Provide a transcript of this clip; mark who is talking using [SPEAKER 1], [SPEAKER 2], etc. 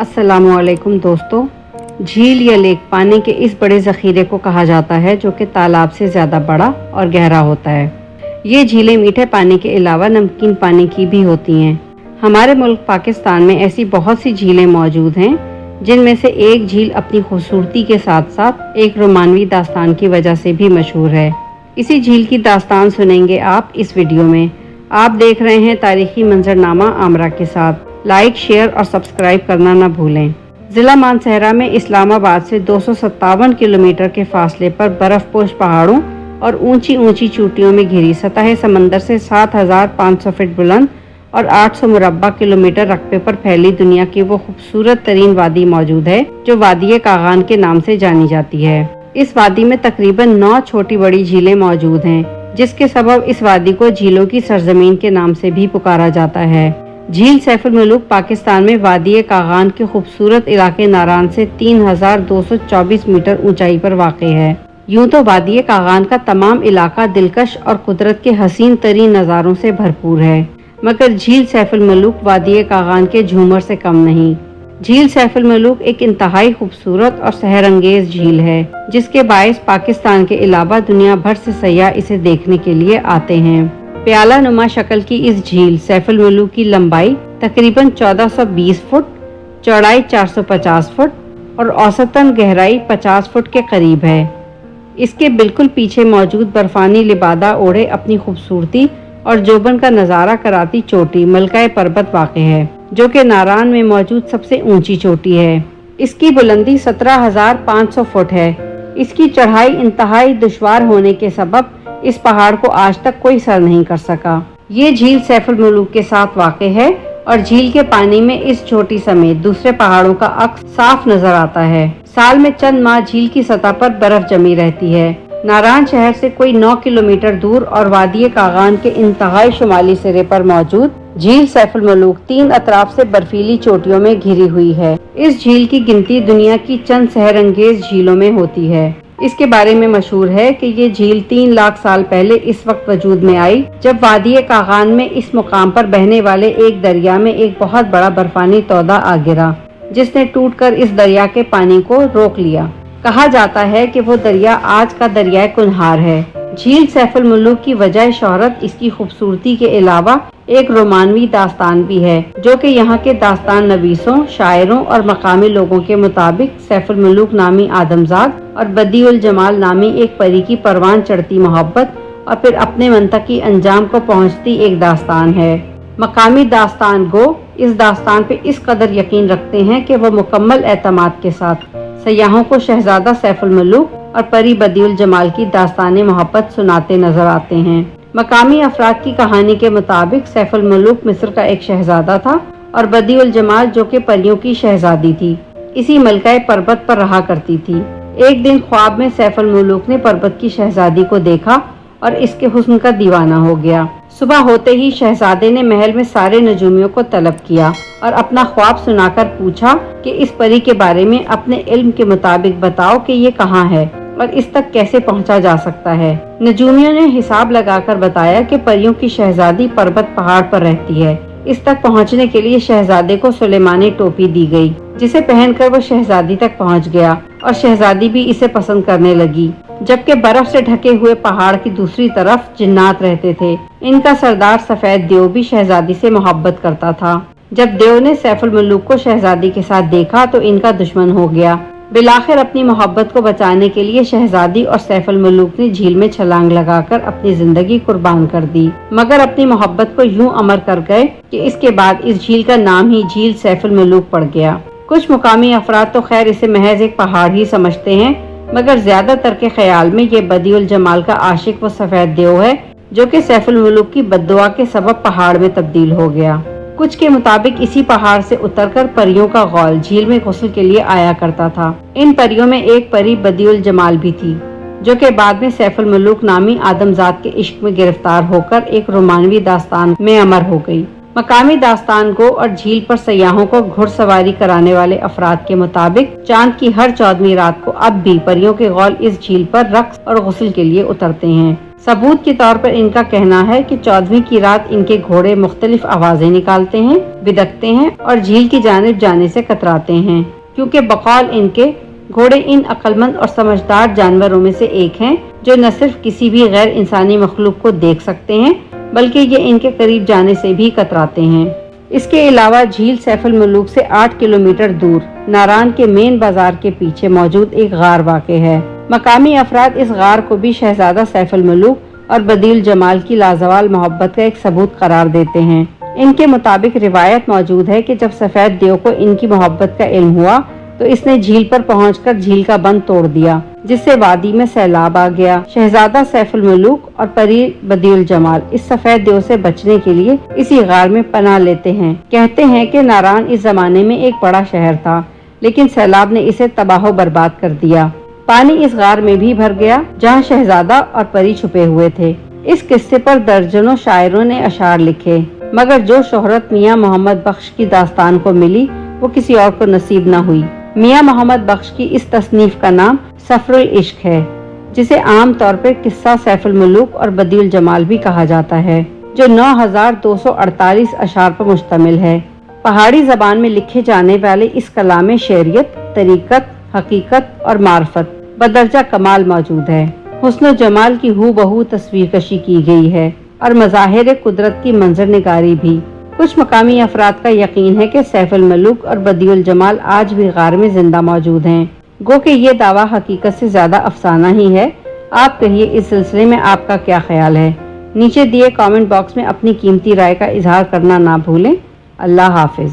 [SPEAKER 1] अस्सलाम वालेकुम दोस्तों। झील या लेक पानी के इस बड़े ज़ख़ीरे को कहा जाता है जो कि तालाब से ज़्यादा बड़ा और गहरा होता है। ये झीलें मीठे पानी के अलावा नमकीन पानी की भी होती हैं। हमारे मुल्क पाकिस्तान में ऐसी बहुत सी झीलें मौजूद हैं, जिनमें से एक झील अपनी खूबसूरती के साथ साथ एक रोमानवी दास्तान की वजह से भी मशहूर है। इसी झील की दास्तान सुनेंगे आप इस वीडियो में। आप देख रहे हैं तारीखी मंजरनामा आमरा के साथ। लाइक, शेयर और सब्सक्राइब करना न भूलें। ज़िला मानसहरा में इस्लामाबाद से 257 किलोमीटर के फासले पर बर्फपोश पहाड़ों और ऊंची ऊंची चोटियों में घिरी सतह समंदर से 7,500 फीट बुलंद और 800 मुरब्बा किलोमीटर रकबे पर फैली दुनिया की वो खूबसूरत तरीन वादी मौजूद है जो वादी कागान के नाम से जानी जाती है। इस वादी में तकरीबन 9 छोटी बड़ी झीलें मौजूद हैं, जिसके सबब इस वादी को झीलों की सरजमीन के नाम से भी पुकारा जाता है। झील सैफुल मलूक पाकिस्तान में वादी कागान के खूबसूरत इलाके नारान से 3,224 मीटर ऊंचाई पर वाक़ है। यूं तो वादी कागान का तमाम इलाका दिलकश और कुदरत के हसीन तरीन नज़ारों से भरपूर है, मगर झील सैफुल मलूक वादी कागान के झूमर से कम नहीं। झील सैफुल मलूक एक इंतहाई खूबसूरत और सहरंगेज झील है, जिसके बायस पाकिस्तान के अलावा दुनिया भर से सयाह इसे देखने के लिए आते हैं। प्याला नुमा शक्ल की इस झील सैफुल मलूक की लंबाई तकरीबन 1420 फुट, चौड़ाई 450 फुट और औसतन गहराई 50 फुट के करीब है। इसके बिल्कुल पीछे मौजूद बर्फानी लिबादा ओढ़े अपनी खूबसूरती और जोबन का नज़ारा कराती चोटी मलका पर्वत वाक़ है, जो कि नारान में मौजूद सबसे ऊंची चोटी है। इसकी बुलंदी 17,500 फुट है। इसकी चढ़ाई इंतहाई दुश्वार होने के सबब इस पहाड़ को आज तक कोई सर नहीं कर सका। ये झील सैफुल मलूक के साथ वाक़ है और झील के पानी में इस चोटी समेत दूसरे पहाड़ों का अक्स साफ नजर आता है। साल में चंद माह झील की सतह पर बर्फ जमी रहती है। नारान शहर से कोई 9 किलोमीटर दूर और वादी कागान के इंतहाई शुमाली सिरे पर मौजूद झील सैफुल मलूक 3 अतराफ से बर्फीली चोटियों में घिरी हुई है। इस झील की गिनती दुनिया की चंद सहरंगेज झीलों में होती है। इसके बारे में मशहूर है कि ये झील 3 लाख साल पहले इस वक्त वजूद में आई जब वादी कागान में इस मुकाम पर बहने वाले एक दरिया में एक बहुत बड़ा बर्फानी तौदा आ गिरा, जिसने टूटकर इस दरिया के पानी को रोक लिया। कहा जाता है कि वो दरिया आज का दरिया कुन्हार है। झील सैफुल मलूक की वजह शोहरत इसकी खूबसूरती के अलावा एक रोमानवी दास्तान भी है, जो कि यहाँ के दास्तान नवीसों, शायरों और मकामी लोगों के मुताबिक सैफुल मलूक नामी आदमजाद और बदीउल जमाल नामी एक परी की परवान चढ़ती मोहब्बत और फिर अपने मंतकी अंजाम को पहुँचती एक दास्तान है। मकामी दास्तान गो इस दास्तान पे इस कदर यकीन रखते हैं कि वो मुकम्मल एतमाद के साथ सयाहों को शहजादा सैफुल मलूक और परी बदीउल जमाल की दास्तान मोहब्बत सुनाते नजर आते हैं। मकामी अफराद की कहानी के मुताबिक सैफुल मलूक मिस्र का एक शहजादा था और बदीउल जमाल जो कि परियों की शहजादी थी, इसी मलका पर्वत पर रहा करती थी। एक दिन ख्वाब में सैफुल मलूक ने पर्वत की शहजादी को देखा और इसके हुस्न का दीवाना हो गया। सुबह होते ही शहजादे ने महल में सारे नजूमियों को तलब किया और अपना ख्वाब सुनाकर पूछा कि इस परी के बारे में अपने इल्म के मुताबिक बताओ कि ये कहाँ है और इस तक कैसे पहुँचा जा सकता है। नजूमियों ने हिसाब लगाकर बताया कि परियों की शहजादी पर्वत पहाड़ पर रहती है। इस तक पहुँचने के लिए शहजादे को सुलेमानी टोपी दी गई, जिसे पहनकर वो शहजादी तक पहुँच गया और शहजादी भी इसे पसंद करने लगी। जबकि बर्फ से ढके हुए पहाड़ की दूसरी तरफ जिन्नात रहते थे। इनका सरदार सफेद देव भी शहजादी से मोहब्बत करता था। जब देव ने सैफुल मलूक को शहजादी के साथ देखा तो इनका दुश्मन हो गया। बिलाखिर अपनी मोहब्बत को बचाने के लिए शहजादी और सैफुल मलूक ने झील में छलांग लगाकर अपनी जिंदगी कुर्बान कर दी, मगर अपनी मोहब्बत को यूं अमर कर गए कि इसके बाद इस झील का नाम ही झील सैफुल मलूक पड़ गया। कुछ मुकामी अफराद तो खैर इसे महज एक पहाड़ ही समझते हैं, मगर ज्यादातर के ख्याल में ये बदीउल जमाल का आशिक वो सफेद देव है जो कि सैफुल मलूक की बद्दुआ के सबब पहाड़ में तब्दील हो गया। कुछ के मुताबिक इसी पहाड़ से उतरकर परियों का गौल झील में गुस्ल के लिए आया करता था। इन परियों में एक परी बदीउल जमाल भी थी, जो कि बाद में सैफुल मलूक नामी आदमजाद के इश्क में गिरफ्तार होकर एक रोमानवी दास्तान में अमर हो गई। मकामी दास्तान गो और झील पर सयाहों को घुड़सवारी कराने वाले अफराद के मुताबिक चांद की हर 14वीं रात को अब भी परियों के गौल इस झील पर रक्स और गुस्ल के लिए उतरते हैं। सबूत के तौर पर इनका कहना है कि 14वीं की रात इनके घोड़े मुख्तलिफ आवाजें निकालते हैं, बिदकते हैं और झील की जानिब जाने से कतराते हैं, क्योंकि बकौल इनके घोड़े इन अक्लमंद और समझदार जानवरों में से एक हैं जो न सिर्फ किसी भी गैर इंसानी मखलूक को देख सकते हैं बल्कि ये इनके करीब जाने से भी कतराते हैं। इसके अलावा झील सैफुल मलूक से 8 किलोमीटर दूर नारान के मेन बाजार के पीछे मौजूद एक गार वाक़ है। मकामी अफराद इस गार को भी शहजादा सैफुल मलूक और बदील जमाल की लाजवाल मोहब्बत का एक सबूत करार देते हैं। इनके मुताबिक रिवायत मौजूद है कि जब सफेद देव को इनकी मोहब्बत का इल्म हुआ तो इसने झील पर पहुंचकर झील का बंद तोड़ दिया, जिससे वादी में सैलाब आ गया। शहजादा सैफुल मलूक और परी बदील जमाल इस सफेद देव से बचने के लिए इसी गार में पनाह लेते हैं। कहते हैं कि नारान इस जमाने में एक बड़ा शहर था, लेकिन सैलाब ने इसे तबाह बर्बाद कर दिया। पानी इस गार में भी भर गया जहाँ शहजादा और परी छुपे हुए थे। इस किस्से पर दर्जनों शायरों ने अशार लिखे, मगर जो शोहरत मियाँ मोहम्मद बख्श की दास्तान को मिली वो किसी और को नसीब न हुई। मियाँ मोहम्मद बख्श की इस तसनीफ का नाम सफरुल इश्क है, जिसे आम तौर पर किस्सा सैफुल मलूक और बदील जमाल भी कहा जाता है, जो 9248 अशार पर मुश्तमिल है। पहाड़ी जबान में लिखे जाने वाले इस कलाम में शेरियत, तरीकत, हकीकत और मार्फत बदरजा कमाल मौजूद है। हुस्न जमाल की हूबहू तस्वीर कशी की गई है और मज़ाहिर कुदरत की मंजर निगारी भी। कुछ मकामी अफराद का यकीन है कि सैफुल मलूक और बदीउल जमाल आज भी गार में जिंदा मौजूद हैं। गो कि ये दावा हकीकत से ज्यादा अफसाना ही है। आप कहिए इस सिलसिले में आपका क्या ख्याल है? नीचे दिए कमेंट बॉक्स में अपनी कीमती राय का इजहार करना ना भूलें। अल्लाह हाफिज।